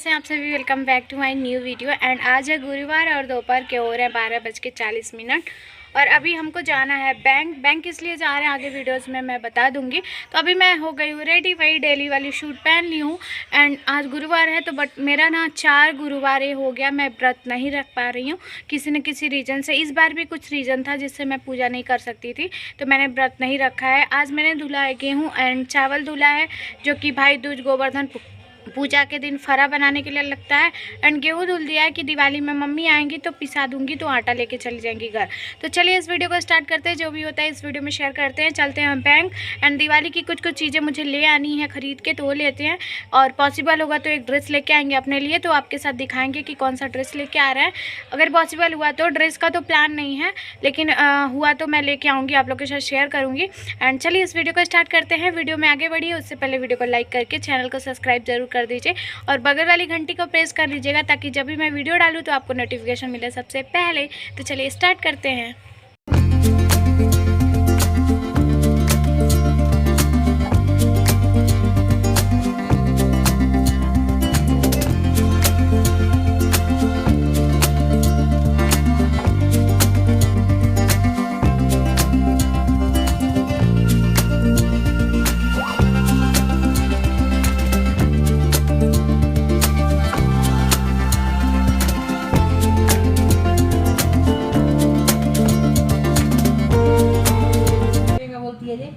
कैसे हैं आप सभी। Welcome back to my new video. And आज है गुरुवार और दोपहर के हो रहे हैं 12:40 और अभी हमको जाना है बैंक इसलिए जा रहे हैं, आगे वीडियोस में मैं बता दूंगी। तो अभी मैं हो गई हूँ रेडी, वही डेली वाली शूट पहन ली हूँ। एंड आज गुरुवार है तो बट मेरा ना 4 गुरुवार ये हो गया, मैं व्रत नहीं रख पा रही हूँ किसी न किसी रीज़न से। इस बार भी कुछ रीज़न था जिससे मैं पूजा नहीं कर सकती थी, तो मैंने व्रत नहीं रखा है। आज मैंने धुला है गेहूँ एंड चावल धुला है, जो कि भाई दूज गोवर्धन पूजा के दिन फरा बनाने के लिए लगता है। एंड गेहूँ धुल दिया है कि दिवाली में मम्मी आएंगी तो पिसा दूंगी, तो आटा लेके चली जाएंगी घर। तो चलिए इस वीडियो को स्टार्ट करते हैं, जो भी होता है इस वीडियो में शेयर करते हैं। चलते हैं बैंक। एंड दिवाली की कुछ चीज़ें मुझे ले आनी है खरीद के, तो वो लेते हैं। और पॉसिबल होगा तो एक ड्रेस लेके आएंगे अपने लिए, तो आपके साथ दिखाएंगे कि कौन सा ड्रेस लेके आ रहा है। अगर पॉसिबल हुआ तो, ड्रेस का तो प्लान नहीं है, लेकिन हुआ तो मैं लेके आऊँगी, आप लोग के साथ शेयर करूँगी। एंड चलिए इस वीडियो को स्टार्ट करते हैं। वीडियो में आगे बढ़िए उससे पहले वीडियो को लाइक करके चैनल को सब्सक्राइब जरूर कर दीजिए और बगल वाली घंटी को प्रेस कर लीजिएगा, ताकि जब भी मैं वीडियो डालूँ तो आपको नोटिफिकेशन मिले सबसे पहले। तो चलिए स्टार्ट करते हैं।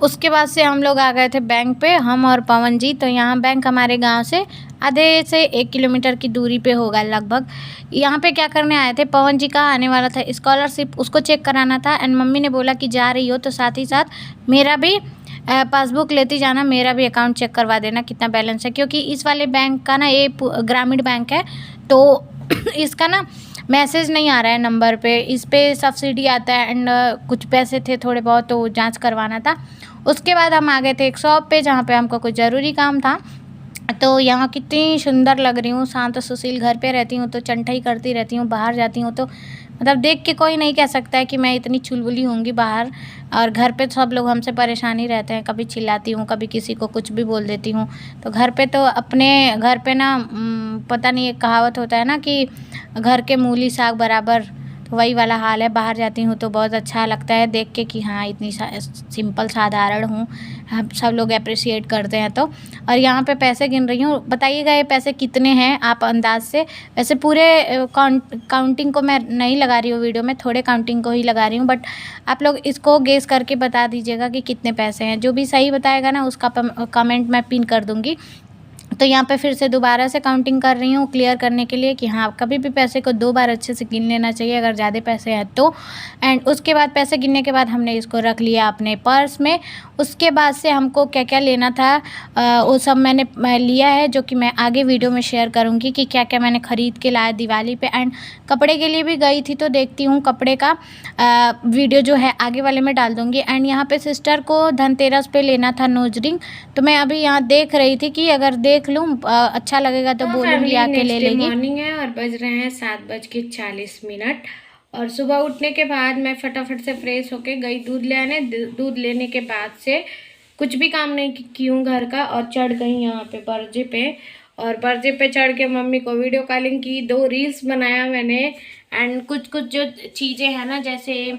उसके बाद से हम लोग आ गए थे बैंक पे, हम और पवन जी। तो यहाँ बैंक हमारे गांव से आधे से 1 किलोमीटर की दूरी पे होगा लगभग। यहाँ पे क्या करने आए थे, पवन जी का आने वाला था स्कॉलरशिप, उसको चेक कराना था। एंड मम्मी ने बोला कि जा रही हो तो साथ ही साथ मेरा भी पासबुक लेती जाना, मेरा भी अकाउंट चेक करवा देना कितना बैलेंस है, क्योंकि इस वाले बैंक का ना, ये ग्रामीण बैंक है, तो इसका ना मैसेज नहीं आ रहा है नंबर पे, इस पे सब्सिडी आता है। एंड कुछ पैसे थे थोड़े बहुत, तो जांच करवाना था। उसके बाद हम आ गए थे एक शॉप पे, जहाँ पे हमको कुछ ज़रूरी काम था। तो यहाँ कितनी सुंदर लग रही हूँ, शांत सुशील। घर पे रहती हूँ तो चंटाई करती रहती हूँ, बाहर जाती हूँ तो मतलब देख के कोई नहीं कह सकता है कि मैं इतनी चुलबुली होंगी बाहर। और घर पे सब लोग हमसे परेशान ही रहते हैं, कभी चिल्लाती हूँ, कभी किसी को कुछ भी बोल देती हूँ। तो घर पे तो अपने घर पे ना पता नहीं, एक कहावत होता है ना कि घर के मूली साग बराबर, तो वही वाला हाल है। बाहर जाती हूँ तो बहुत अच्छा लगता है देख के कि हाँ, इतनी सिंपल साधारण हूँ, हम सब लोग अप्रिशिएट करते हैं। तो और यहाँ पे पैसे गिन रही हूँ, बताइएगा ये पैसे कितने हैं आप अंदाज से। वैसे पूरे काउंटिंग को मैं नहीं लगा रही हूँ वीडियो में, थोड़े काउंटिंग को ही लगा रही हूँ, बट आप लोग इसको गेस करके बता दीजिएगा कि कितने पैसे हैं। जो भी सही बताएगा ना, उसका कमेंट मैं पिन कर दूँगी। तो यहाँ पे फिर से दोबारा से काउंटिंग कर रही हूँ, क्लियर करने के लिए कि हाँ, कभी भी पैसे को 2 बार अच्छे से गिन लेना चाहिए अगर ज़्यादा पैसे हैं तो। एंड उसके बाद पैसे गिनने के बाद हमने इसको रख लिया अपने पर्स में। उसके बाद से हमको क्या क्या लेना था वो सब मैंने लिया है, जो कि मैं आगे वीडियो में शेयर करूँगी कि क्या क्या मैंने ख़रीद के लाया दिवाली पे। एंड कपड़े के लिए भी गई थी, तो देखती हूँ कपड़े का वीडियो जो है आगे वाले में डाल दूँगी। एंड यहाँ पे सिस्टर को धनतेरस पे लेना था नोज रिंग, तो मैं अभी यहाँ देख रही थी कि अगर देख लूँ अच्छा लगेगा तो बोलूँगी आके ले लेगी। मॉर्निंग है और बज रहे हैं 7:40 और सुबह उठने के बाद मैं फटाफट से फ्रेश होके गई दूध ले आने। दूध लेने के बाद से कुछ भी काम नहीं की हूँ घर का, और चढ़ गई यहाँ पे बर्जे पे। और बर्जे पे चढ़ के मम्मी को वीडियो कॉलिंग की, 2 रील्स बनाया मैंने। एंड कुछ जो चीज़ें हैं ना, जैसे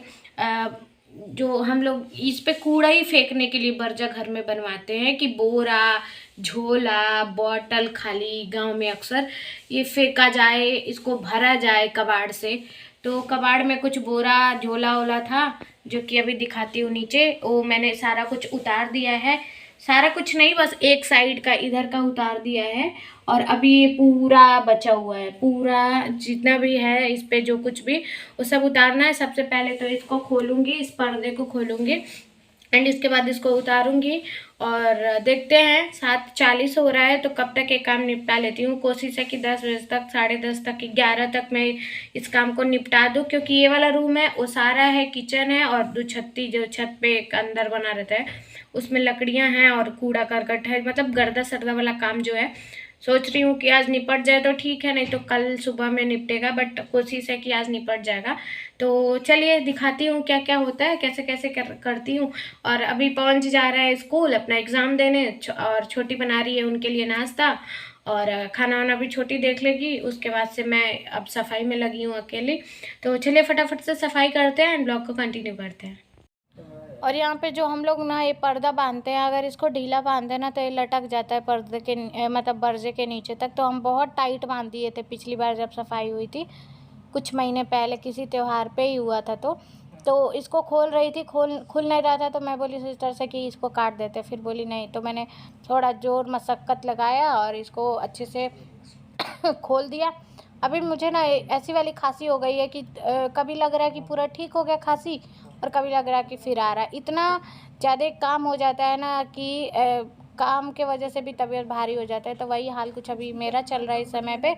जो हम लोग इस पे कूड़ा ही फेंकने के लिए बर्जा घर में बनवाते हैं, कि बोरा, झोला, बॉटल खाली गांव में अक्सर ये फेंका जाए, इसको भरा जाए कबाड़ से। तो कबाड़ में कुछ बोरा झोला वोला था, जो कि अभी दिखाती हूँ नीचे। वो मैंने सारा कुछ उतार दिया है, सारा कुछ नहीं, बस एक साइड का इधर का उतार दिया है। और अभी ये पूरा बचा हुआ है, पूरा जितना भी है इस पे जो कुछ भी, वो सब उतारना है। सबसे पहले तो इसको खोलूँगी, इस पर्दे को खोलूँगी, एंड इसके बाद इसको उतारूँगी। और देखते हैं 7:40 हो रहा है, तो कब तक ये काम निपटा लेती हूँ। कोशिश है कि 10 बजे तक, 10:30 तक, 11 तक मैं इस काम को निपटा दूँ, क्योंकि ये वाला रूम है वो सारा है, किचन है, और दुछत्ती जो छत पे एक अंदर बना रहता है उसमें लकड़ियाँ हैं और कूड़ा करकट है, मतलब गर्दा सर्दा वाला काम जो है। सोच रही हूँ कि आज निपट जाए तो ठीक है, नहीं तो कल सुबह में निपटेगा, बट कोशिश है कि आज निपट जाएगा। तो चलिए दिखाती हूँ क्या क्या होता है, कैसे कैसे करती हूँ। और अभी पवन जी जा रहा है स्कूल अपना एग्ज़ाम देने, और छोटी बना रही है उनके लिए नाश्ता। और खाना वाना भी छोटी देख लेगी। उसके बाद से मैं अब सफाई में लगी हूँ अकेली। तो चलिए फटाफट से सफाई करते हैं एंड ब्लॉग को कंटिन्यू करते हैं। और यहाँ पे जो हम लोग ना ये पर्दा बांधते हैं, अगर इसको ढीला बांधते हैं ना तो ये लटक जाता है पर्दे के मतलब बर्जे के नीचे तक। तो हम बहुत टाइट बांध दिए थे पिछली बार जब सफाई हुई थी, कुछ महीने पहले किसी त्यौहार पे ही हुआ था। तो इसको खोल रही थी, खुल नहीं रहा था। तो मैं बोली सिस्टर से कि इसको काट देते, फिर बोली नहीं। तो मैंने थोड़ा ज़ोर मशक्क़त लगाया और इसको अच्छे से खोल दिया। अभी मुझे ना ऐसी वाली खांसी हो गई है कि कभी लग रहा है कि पूरा ठीक हो गया खांसी और कभी लग रहा है कि फिर आ रहा है। इतना ज़्यादा काम हो जाता है ना कि काम के वजह से भी तबीयत भारी हो जाता है। तो वही हाल कुछ अभी मेरा चल रहा है इस समय पे।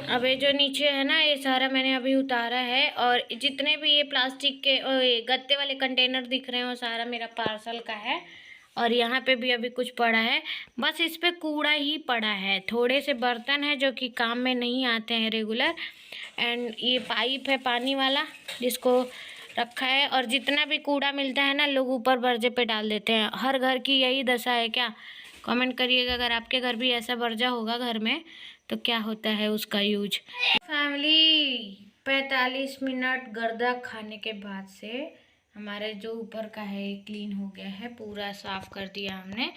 अब ये जो नीचे है ना ये सारा मैंने अभी उतारा है, और जितने भी ये प्लास्टिक के ये गत्ते वाले कंटेनर दिख रहे हैं वो सारा मेरा पार्सल का है। और यहाँ पे भी अभी कुछ पड़ा है, बस इस पे कूड़ा ही पड़ा है। थोड़े से बर्तन है जो कि काम में नहीं आते हैं रेगुलर, एंड ये पाइप है पानी वाला जिसको रखा है। और जितना भी कूड़ा मिलता है ना लोग ऊपर बर्जे पे डाल देते हैं। हर घर की यही दशा है क्या? कमेंट करिएगा अगर आपके घर भी ऐसा बर्जा होगा घर में तो क्या होता है उसका यूज। फैमिली 45 मिनट गर्दा खाने के बाद से हमारे जो ऊपर का है ये क्लीन हो गया है, पूरा साफ कर दिया हमने।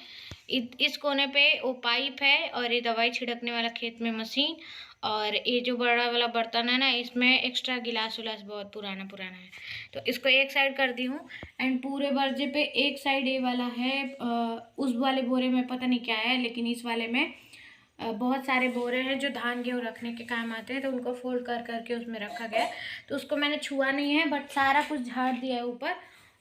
इस कोने पे वो पाइप है और ये दवाई छिड़कने वाला खेत में मशीन, और ये जो बड़ा वाला बर्तन है ना इसमें एक्स्ट्रा गिलास उलास बहुत पुराना पुराना है। तो इसको एक साइड कर दी हूँ। एंड पूरे बर्जे पे एक साइड ये वाला है, उस वाले बोरे में पता नहीं क्या है, लेकिन इस वाले में बहुत सारे बोरे हैं जो धान गेहूँ रखने के काम आते हैं। तो उनको फोल्ड कर करके उसमें रखा गया है। तो उसको मैंने छुआ नहीं है, बट सारा कुछ झाड़ दिया है ऊपर।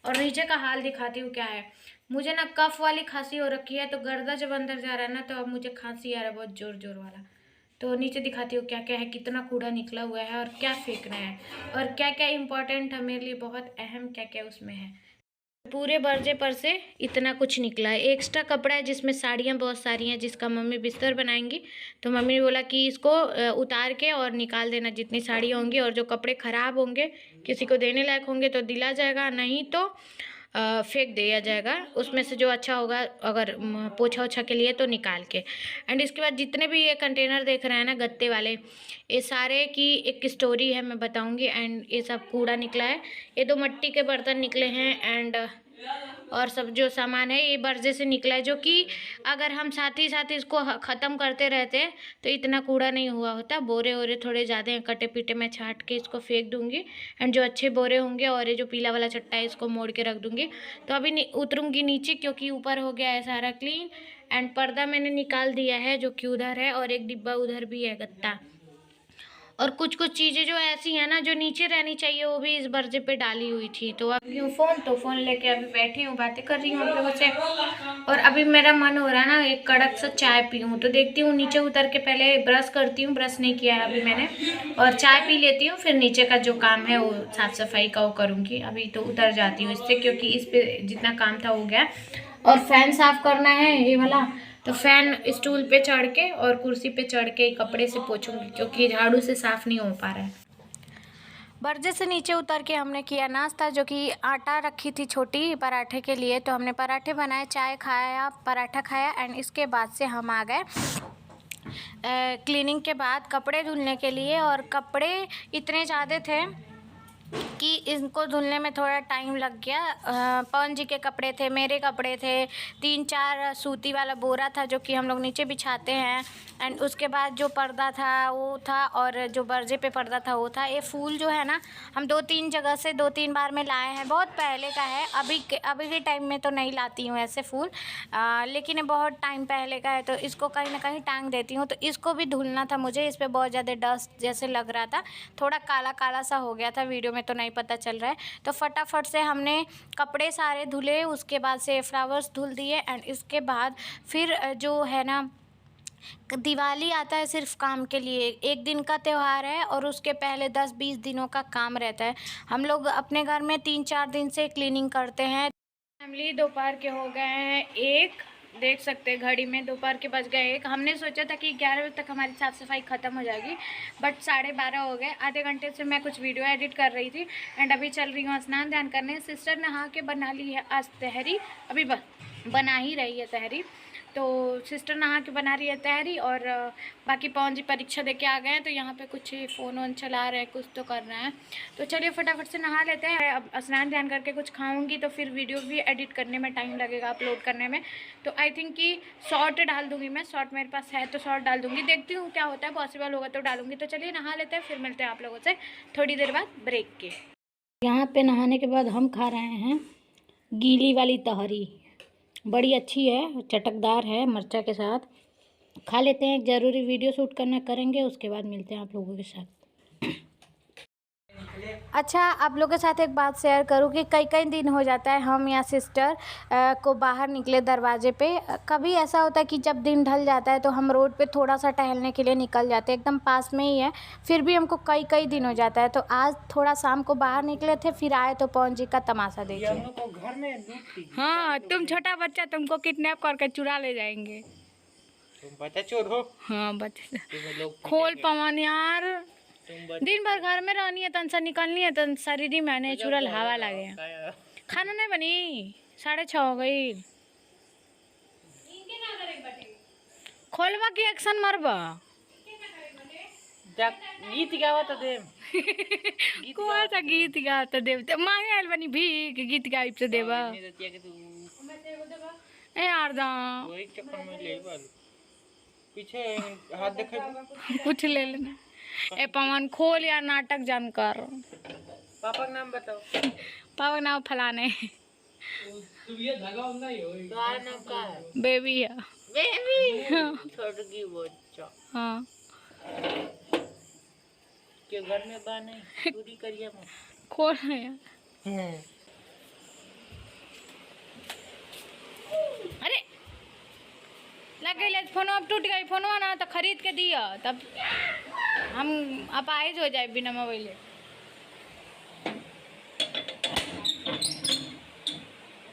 और नीचे का हाल दिखाती हूँ क्या है। मुझे ना कफ वाली खांसी हो रखी है, तो गर्दा जब अंदर जा रहा है ना तो अब मुझे खांसी आ रहा है बहुत जोर जोर वाला। तो नीचे दिखाती हूँ क्या क्या है, कितना कूड़ा निकला हुआ है और क्या फेंकना है और क्या क्या इम्पोर्टेंट है मेरे लिए, बहुत अहम क्या क्या उसमें है। पूरे बर्जे पर से इतना कुछ निकला है। एक्स्ट्रा कपड़ा है जिसमें साड़ियाँ बहुत सारी हैं, जिसका मम्मी बिस्तर बनाएंगी। तो मम्मी ने बोला कि इसको उतार के और निकाल देना जितनी साड़ियाँ होंगी, और जो कपड़े ख़राब होंगे किसी को देने लायक होंगे तो दिला जाएगा, नहीं तो फेंक दिया जाएगा। उसमें से जो अच्छा होगा अगर पोछा ओछा के लिए तो निकाल के। एंड इसके बाद जितने भी ये कंटेनर देख रहे हैं ना गत्ते वाले, ये सारे की एक स्टोरी है मैं बताऊंगी। एंड ये सब कूड़ा निकला है, ये 2 मिट्टी के बर्तन निकले हैं, एंड और सब जो सामान है ये बर्जे से निकला है, जो कि अगर हम साथ ही साथ इसको ख़त्म करते रहते तो इतना कूड़ा नहीं हुआ होता। बोरे वोरे थोड़े ज़्यादा हैं, कटे पीटे मैं छांट के इसको फेंक दूंगी। एंड जो अच्छे बोरे होंगे और ये जो पीला वाला चट्टा है इसको मोड़ के रख दूंगी। तो अभी उतरूंगी नीचे क्योंकि ऊपर हो गया है सारा क्लीन। एंड पर्दा मैंने निकाल दिया है जो कि उधर है, और एक डिब्बा उधर भी है गत्ता। और कुछ कुछ चीज़ें जो ऐसी हैं ना जो नीचे रहनी चाहिए वो भी इस बर्जे पे डाली हुई थी। तो अभी हूँ फ़ोन लेके अभी बैठी हूँ, बातें कर रही हूँ आप लोगों से। और अभी मेरा मन हो रहा है ना एक कड़क सा चाय पीऊँ। तो देखती हूँ नीचे उतर के पहले ब्रश करती हूँ, ब्रश नहीं किया है अभी मैंने, और चाय पी लेती हूँ। फिर नीचे का जो काम है वो साफ़ सफाई का वो करूँगी। अभी तो उतर जाती हूँ इससे क्योंकि इस पर जितना काम था हो गया। और फैन साफ़ करना है ये वाला, तो फैन स्टूल पे चढ़ के और कुर्सी पे चढ़ के कपड़े से पोछूंगी क्योंकि झाड़ू से साफ़ नहीं हो पा रहा है। बर्जे से नीचे उतर के हमने किया नाश्ता, जो कि आटा रखी थी छोटी पराठे के लिए। तो हमने पराठे बनाए, चाय खाया, पराठा खाया। एंड इसके बाद से हम आ गए क्लीनिंग के बाद कपड़े धुलने के लिए। और कपड़े इतने ज़्यादा थे कि इनको धुलने में थोड़ा टाइम लग गया। पवन जी के कपड़े थे, मेरे कपड़े थे, 3-4 सूती वाला बोरा था जो कि हम लोग नीचे बिछाते हैं। एंड उसके बाद जो पर्दा था वो था, और जो बर्जे पे पर्दा था वो था। ये फूल जो है ना हम 2-3 जगह से 2-3 बार में लाए हैं, बहुत पहले का है। अभी के टाइम में तो नहीं लाती हूँ ऐसे फूल, लेकिन ये बहुत टाइम पहले का है। तो इसको कहीं ना कहीं टांग देती हूँ। तो इसको भी धुलना था मुझे, इस पर बहुत ज़्यादा डस्ट जैसे लग रहा था, थोड़ा काला काला सा हो गया था, वीडियो में तो नहीं पता चल रहा है। तो फटाफट से हमने कपड़े सारे धुले, उसके बाद से फ्लावर्स धुल दिए। एंड इसके बाद फिर जो है ना दिवाली आता है सिर्फ काम के लिए, एक दिन का त्यौहार है और उसके पहले 10-20 दिनों का काम रहता है। हम लोग अपने घर में 3-4 दिन से क्लीनिंग करते हैं। फैमिली दोपहर के हो गए हैं 1, देख सकते हैं घड़ी में दोपहर के बज गए 1। हमने सोचा था कि 11 बजे तक हमारी साफ़ सफाई ख़त्म हो जाएगी, बट 12:30 हो गए। आधे घंटे से मैं कुछ वीडियो एडिट कर रही थी। एंड अभी चल रही हूँ स्नान ध्यान करने। सिस्टर नहा के बना ली है आज तहरी, अभी बना ही रही है तहरी। तो सिस्टर नहा के बना रही है तैयारी और बाकी पवन जी परीक्षा दे के आ गए हैं, तो यहाँ पे कुछ फ़ोन वोन चला रहे हैं, कुछ तो कर रहे हैं। तो चलिए फटाफट से नहा लेते हैं। अब स्नान ध्यान करके कुछ खाऊंगी तो फिर वीडियो भी एडिट करने में टाइम लगेगा, अपलोड करने में। तो आई थिंक कि शॉर्ट डाल दूँगी मैं, शॉर्ट मेरे पास है तो शॉर्ट डाल दूँगी, देखती हूँ क्या होता है, पॉसिबल होगा तो डालूँगी। तो चलिए नहा लेते हैं, फिर मिलते हैं आप लोगों से थोड़ी देर बाद ब्रेक के। यहाँ पे नहाने के बाद हम खा रहे हैं गीली वाली तहरी, बड़ी अच्छी है, चटकदार है, मिर्चा के साथ खा लेते हैं। एक ज़रूरी वीडियो शूट करना करेंगे, उसके बाद मिलते हैं आप लोगों के साथ। अच्छा, आप लोगों के साथ एक बात शेयर करूँ कि कई दिन हो जाता है हम या सिस्टर को बाहर निकले दरवाजे पे। कभी ऐसा होता है कि जब दिन ढल जाता है तो हम रोड पे थोड़ा सा टहलने के लिए निकल जाते हैं, एकदम पास में ही है, फिर भी हमको कई दिन हो जाता है। तो आज थोड़ा शाम को बाहर निकले थे, फिर आए तो पवन जी का तमाशा देखिए। हाँ, तुम छोटा बच्चा, तुमको किडनैप करके चुरा ले जाएंगे। तुम बच्चा चोर हो। हाँ बच्चा। खोल पवन यार, दिन भर घर में रहनी है, तन से निकलनी है, तन शरीर में नेचुरल हवा लगे। खाना नहीं बनी, 6:30 हो गई। खोलवा की एक्शन मरबा गीत गावत दे। कौन सा गीत गावत देव? मांगे आयल बनी भीख, गीत गाइब से देवा। ए यारदा वही चक्कर में ले बालू पीछे हाथ देखे कुछ ले लेना। ए पवन खोल यार, नाटक जानकर। पापा का नाम बताओ। पापा का नाम फलाने। तुम ये धागा नहीं हो। तुम्हारा नाम क्या है? बेबी है। बेबी छोटकी बच्चा। हाँ के घर में बा नहीं चोरी करिए मत। खोल यार। अरे लग गई फोन, अब टूट गई फोनवा ना, तो खरीद के दिया तब हम अपाहिज हो जाए बिना मोबाइल।